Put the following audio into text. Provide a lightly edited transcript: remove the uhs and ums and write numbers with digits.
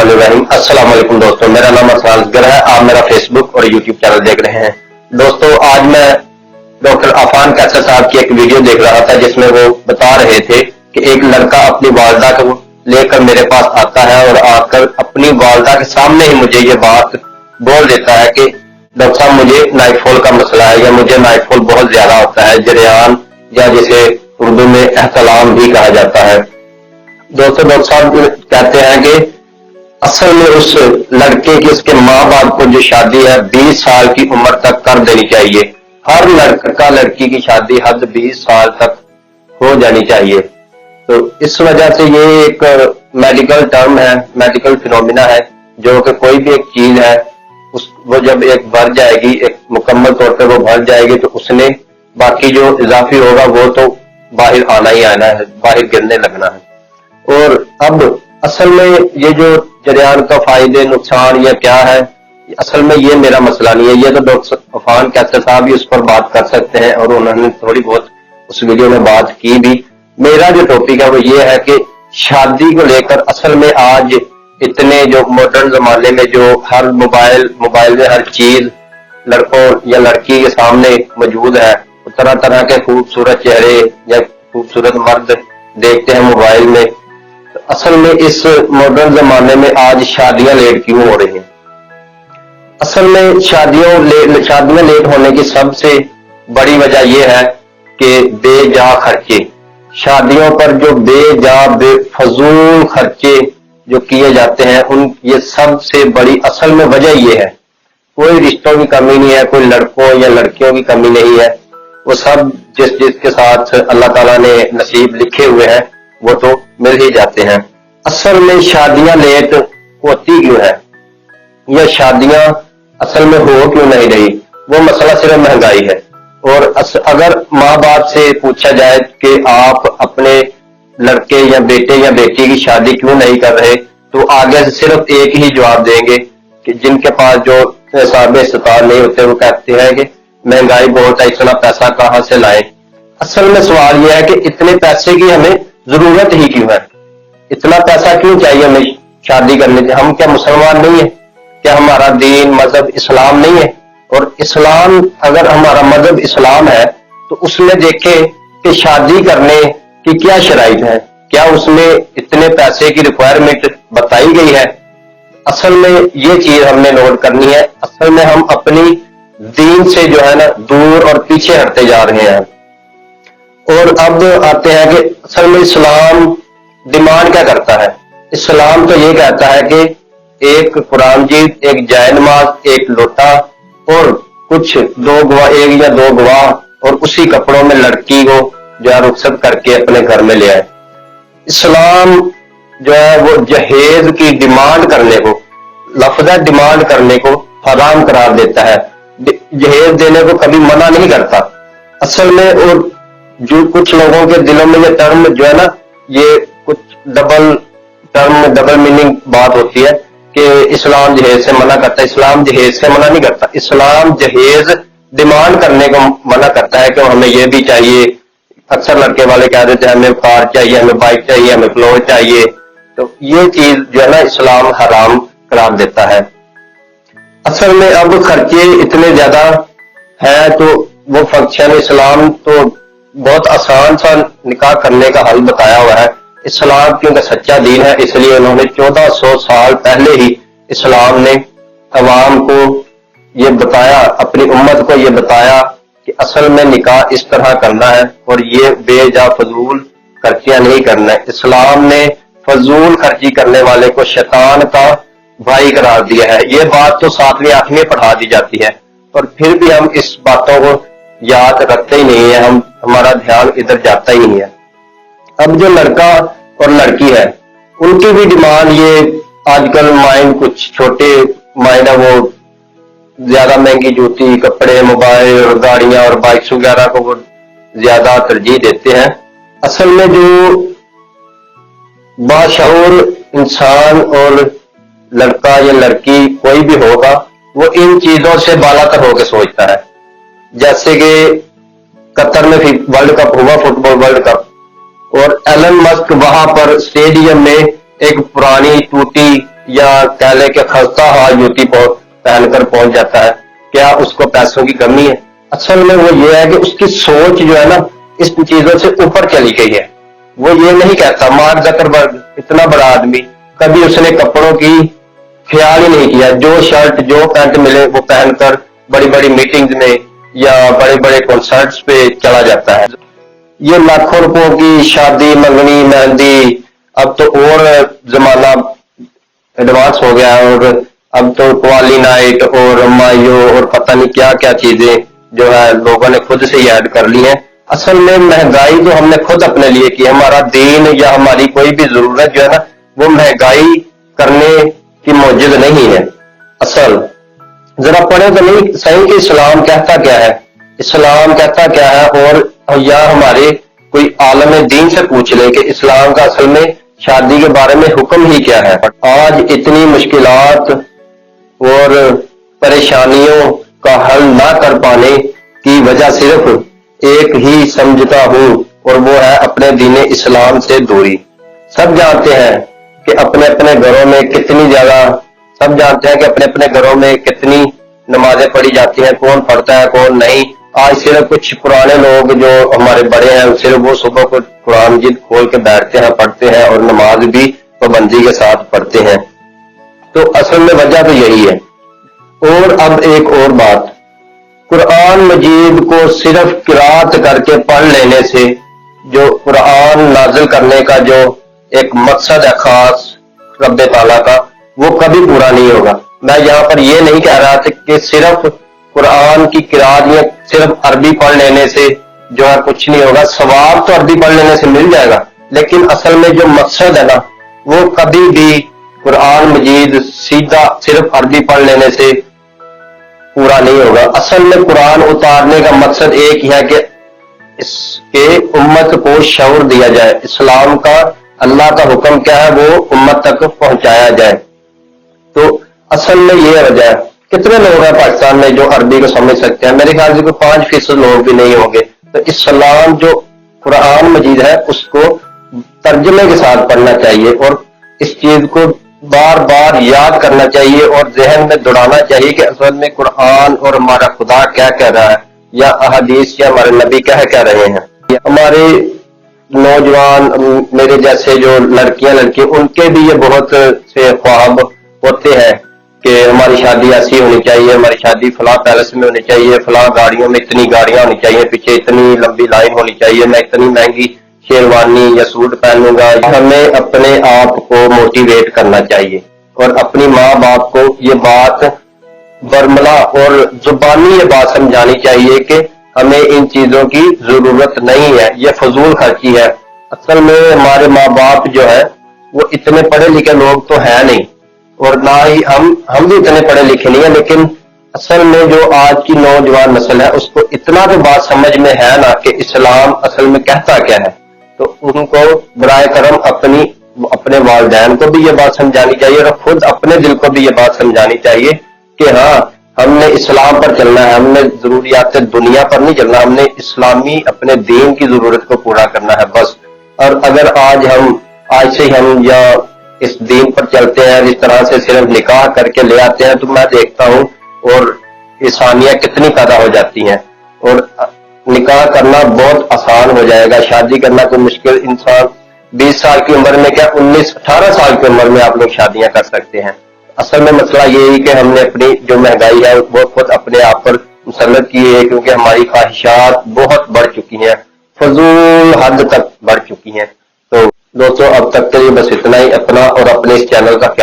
अस्सलाम वालेकुम दोस्तों, मेरा नाम अरफान असगर है। आप मेरा फेसबुक और यूट्यूब चैनल देख रहे हैं। दोस्तों, आज मैं डॉक्टर अफान कैसर साहब की एक वीडियो देख रहा था जिसमें वो बता रहे थे कि एक लड़का अपनी वालदा को लेकर मेरे पास आता है और आकर अपनी वालदा के सामने ही मुझे ये बात बोल देता है कि डॉक्टर साहब मुझे नाइटफॉल का मसला है, या मुझे नाइटफॉल बहुत ज्यादा होता है, जरियान या जिसे उर्दू में एहतलाम भी कहा जाता है। दोस्तों, डॉक्टर साहब कहते हैं कि असल में उस लड़के की उसके माँ बाप को जो शादी है 20 साल की उम्र तक कर देनी चाहिए। हर लड़का लड़की की शादी हद 20 साल तक हो जानी चाहिए। तो इस वजह से ये एक मेडिकल टर्म है, मेडिकल फिनोमिना है, जो कि कोई भी एक चीज है वो जब एक भर जाएगी, एक मुकम्मल तौर पर वो भर जाएगी, तो उसने बाकी जो इजाफी होगा वो तो बाहर आना ही आना है, बाहर गिरने लगना है। और अब असल में ये जो जरियान का फायदे नुकसान या क्या है, असल में ये मेरा मसला नहीं है। ये तो डॉक्टर अफान कैसर साहब ही उस पर बात कर सकते हैं और उन्होंने थोड़ी बहुत उस वीडियो में बात की भी। मेरा जो टॉपिक है वो ये है कि शादी को लेकर असल में आज इतने जो मॉडर्न जमाने में जो हर मोबाइल में हर चीज लड़कों या लड़की के सामने मौजूद है, तरह तरह के खूबसूरत चेहरे या खूबसूरत मर्द देखते हैं मोबाइल में। असल में इस मॉडर्न जमाने में आज शादियां लेट क्यों हो रही हैं? असल में शादियां लेट होने की सबसे बड़ी वजह यह है कि बेजा खर्चे, शादियों पर जो बेफजूल खर्चे जो किए जाते हैं, ये सबसे बड़ी असल में वजह यह है। कोई रिश्तों की कमी नहीं है, कोई लड़कों या लड़कियों की कमी नहीं है, वो सब जिसके साथ अल्लाह ताला ने नसीब लिखे हुए हैं वो तो मिल ही जाते हैं। असल में शादियां लेट होती क्यों है, या शादियां असल में हो क्यों नहीं रही? वो मसला सिर्फ महंगाई है। और अगर माँ बाप से पूछा जाए कि आप अपने लड़के या बेटे या बेटी की शादी क्यों नहीं कर रहे, तो आगे से सिर्फ एक ही जवाब देंगे कि जिनके पास जो हिसाब इस्तार नहीं होते वो कहते हैं कि महंगाई बहुत है, इतना पैसा कहाँ से लाए। असल में सवाल यह है कि इतने पैसे की हमें जरूरत ही क्यों है? इतना पैसा क्यों चाहिए हमें शादी करने के? हम क्या मुसलमान नहीं है? क्या हमारा दीन मजहब इस्लाम नहीं है? और इस्लाम, अगर हमारा मजहब इस्लाम है तो उसमें देखें कि शादी करने की क्या शराइत है, क्या उसमें इतने पैसे की रिक्वायरमेंट बताई गई है? असल में ये चीज हमने नोट करनी है। असल में हम अपनी दीन से जो है ना दूर और पीछे हटते जा रहे हैं। और अब आते हैं कि असल में इस्लाम डिमांड क्या करता है? इस्लाम तो ये कहता है कि एक कुरान जीत, एक जाय नमाज, एक लोटा और कुछ दो गवाह, एक या दो गवाह, और उसी कपड़ों में लड़की को जो है रुखसत करके अपने घर में ले आए। इस्लाम जो है वो जहेज की डिमांड करने को, लफ्ज़ डिमांड करने को हराम करार देता है। जहेज देने को कभी मना नहीं करता असल में। और जो कुछ लोगों के दिलों में ये टर्म जो है ना, ये कुछ डबल मीनिंग बात होती है कि इस्लाम जहेज से मना करता है। इस्लाम जहेज से मना नहीं करता, इस्लाम जहेज डिमांड करने को मना करता है कि हमें ये भी चाहिए। अक्सर लड़के वाले कह देते हैं हमें कार चाहिए, हमें बाइक चाहिए, हमें क्लोथ चाहिए। तो ये चीज जो है ना इस्लाम हराम करार देता है। असल में अब खर्चे इतने ज्यादा है तो वो फंक्शन, इस्लाम तो बहुत आसान सा निकाह करने का हल बताया हुआ है। इस्लाम क्योंकि सच्चा दीन है, इसलिए उन्होंने 1400 साल पहले ही इस्लाम ने अवाम को ये बताया, अपनी उम्मत को ये बताया कि असल में निकाह इस तरह करना है और ये बेजा फजूल खर्चियां नहीं करना है। इस्लाम ने फजूल खर्ची करने वाले को शैतान का भाई करार दिया है। ये बात तो 7वीं 8वीं में पढ़ा दी जाती है, और फिर भी हम इस बातों को याद रखते ही नहीं है, हमारा ध्यान इधर जाता ही नहीं है। अब जो लड़का और लड़की है उनकी भी डिमांड, ये आजकल माइंड कुछ छोटे माइंड है, वो ज्यादा महंगी जूती, कपड़े, मोबाइल और गाड़ियां और बाइक्स वगैरह को वो ज्यादा तरजीह देते हैं। असल में जो बाशऊर इंसान और लड़का या लड़की कोई भी होगा वो इन चीजों से बालातर होकर सोचता है। जैसे कि कतर में वर्ल्ड कप हुआ, फुटबॉल वर्ल्ड कप, और एलन मस्क वहां पर स्टेडियम में एक पुरानी टूटी या कह ले कि खस्ता हाल जूती पहनकर पहुंच जाता है, क्या उसको पैसों की कमी है? असल में वो ये है कि उसकी सोच जो है ना इस चीजों से ऊपर चली गई है। वो ये नहीं कहता, मार्क जकरबर्ग इतना बड़ा आदमी, कभी उसने कपड़ों की ख्याल ही नहीं किया, जो शर्ट जो पैंट मिले वो पहनकर बड़ी बड़ी मीटिंग्स में या बड़े बड़े कॉन्सर्ट्स पे चला जाता है। ये लाखों रुपयों की शादी, मंगनी, मेहंदी, अब तो और जमाना एडवांस हो गया है, और अब तो क्वाली नाइट और मायो और पता नहीं क्या क्या चीजें जो है लोगों ने खुद से ही ऐड कर ली है। असल में महंगाई तो हमने खुद अपने लिए की, हमारा दीन या हमारी कोई भी जरूरत जो है ना वो महंगाई करने की मौजूद नहीं है। असल जरा पढ़े तो नहीं सही कि इस्लाम कहता क्या है, इस्लाम कहता क्या है, और या हमारे कोई आलम दीन से पूछ ले कि इस्लाम का असल में शादी के बारे में हुक्म ही क्या है। आज इतनी मुश्किलात और परेशानियों का हल ना कर पाने की वजह सिर्फ एक ही समझता हूँ, और वो है अपने दीन इस्लाम से दूरी। सब जानते हैं कि अपने अपने घरों में कितनी ज्यादा, सब जानते हैं कि अपने अपने घरों में कितनी नमाजें पढ़ी जाती हैं, कौन पढ़ता है कौन नहीं। आज सिर्फ कुछ पुराने लोग जो हमारे बड़े हैं सिर्फ वो सुबह को कुरान मजीद खोल के बैठते हैं, पढ़ते हैं, और नमाज भी पाबंदी के साथ पढ़ते हैं। तो असल में वजह तो यही है। और अब एक और बात, कुरान मजीद को सिर्फ किरात करके पढ़ लेने से जो कुरान नाजिल करने का जो एक मकसद है खास रब्बे ताला का, वो कभी पूरा नहीं होगा। मैं यहाँ पर ये नहीं कह रहा था कि सिर्फ कुरान की किरात या सिर्फ अरबी पढ़ लेने से जो है कुछ नहीं होगा, सवाब तो अरबी पढ़ लेने से मिल जाएगा, लेकिन असल में जो मकसद है ना वो कभी भी कुरान मजीद सीधा सिर्फ अरबी पढ़ लेने से पूरा नहीं होगा। असल में कुरान उतारने का मकसद एक ही है कि इसके उम्मत को शऊर दिया जाए, इस्लाम का अल्लाह का हुक्म क्या है वो उम्मत तक पहुंचाया जाए। तो असल में ये वजह है। कितने लोग हैं पाकिस्तान में जो अरबी को समझ सकते हैं? मेरे ख्याल से कोई 5% लोग भी नहीं होंगे। तो इस्लाम जो कुरान मजीद है उसको तर्जमे के साथ पढ़ना चाहिए, और इस चीज को बार बार याद करना चाहिए और जहन में दौड़ाना चाहिए कि असल में कुरान और हमारा खुदा क्या कह रहा है, या अहदीस या हमारे नबी क्या कह रहे हैं। हमारे नौजवान, मेरे जैसे जो लड़कियां उनके भी ये बहुत से ख्वाब होते हैं कि हमारी शादी ऐसी होनी चाहिए, हमारी शादी फलां पैलेस में होनी चाहिए, फलां गाड़ियों में इतनी गाड़ियां होनी चाहिए, पीछे इतनी लंबी लाइन होनी चाहिए, मैं इतनी महंगी शेरवानी या सूट पहनूंगा। हमें अपने आप को मोटिवेट करना चाहिए और अपनी माँ बाप को ये बात बरमला और जुबानी ये बात समझानी चाहिए कि हमें इन चीजों की जरूरत नहीं है, ये फजूल खर्ची है। असल में हमारे माँ बाप जो है वो इतने पढ़े लिखे लोग तो है नहीं, और ना ही हम भी इतने पढ़े लिखे नहीं है, लेकिन असल में जो आज की नौजवान नस्ल है उसको इतना तो बात समझ में है ना कि इस्लाम असल में कहता क्या है। तो उनको बराए करम अपने वालिदैन को भी ये बात समझानी चाहिए और खुद अपने दिल को भी ये बात समझानी चाहिए कि हाँ हमने इस्लाम पर चलना है, हमने जरूरियात दुनिया पर नहीं चलना, हमने इस्लामी अपने दीन की जरूरत को पूरा करना है बस। और अगर आज से हम या इस दीन पर चलते हैं, जिस तरह से सिर्फ निकाह करके ले आते हैं, तो मैं देखता हूँ और इंसानियां कितनी पैदा हो जाती हैं, और निकाह करना बहुत आसान हो जाएगा। शादी करना कोई मुश्किल, इंसान 20 साल की उम्र में क्या 19-18 साल की उम्र में आप लोग शादियां कर सकते हैं। असल में मसला ये है कि हमने अपनी जो महंगाई है वो खुद अपने आप पर मुसल्लत की है, क्योंकि हमारी ख्वाहिशात बहुत बढ़ चुकी हैं, फजूल हद तक बढ़ चुकी हैं। तो दोस्तों अब तक के लिए बस इतना ही। अपना और अपने इस चैनल का ख्याल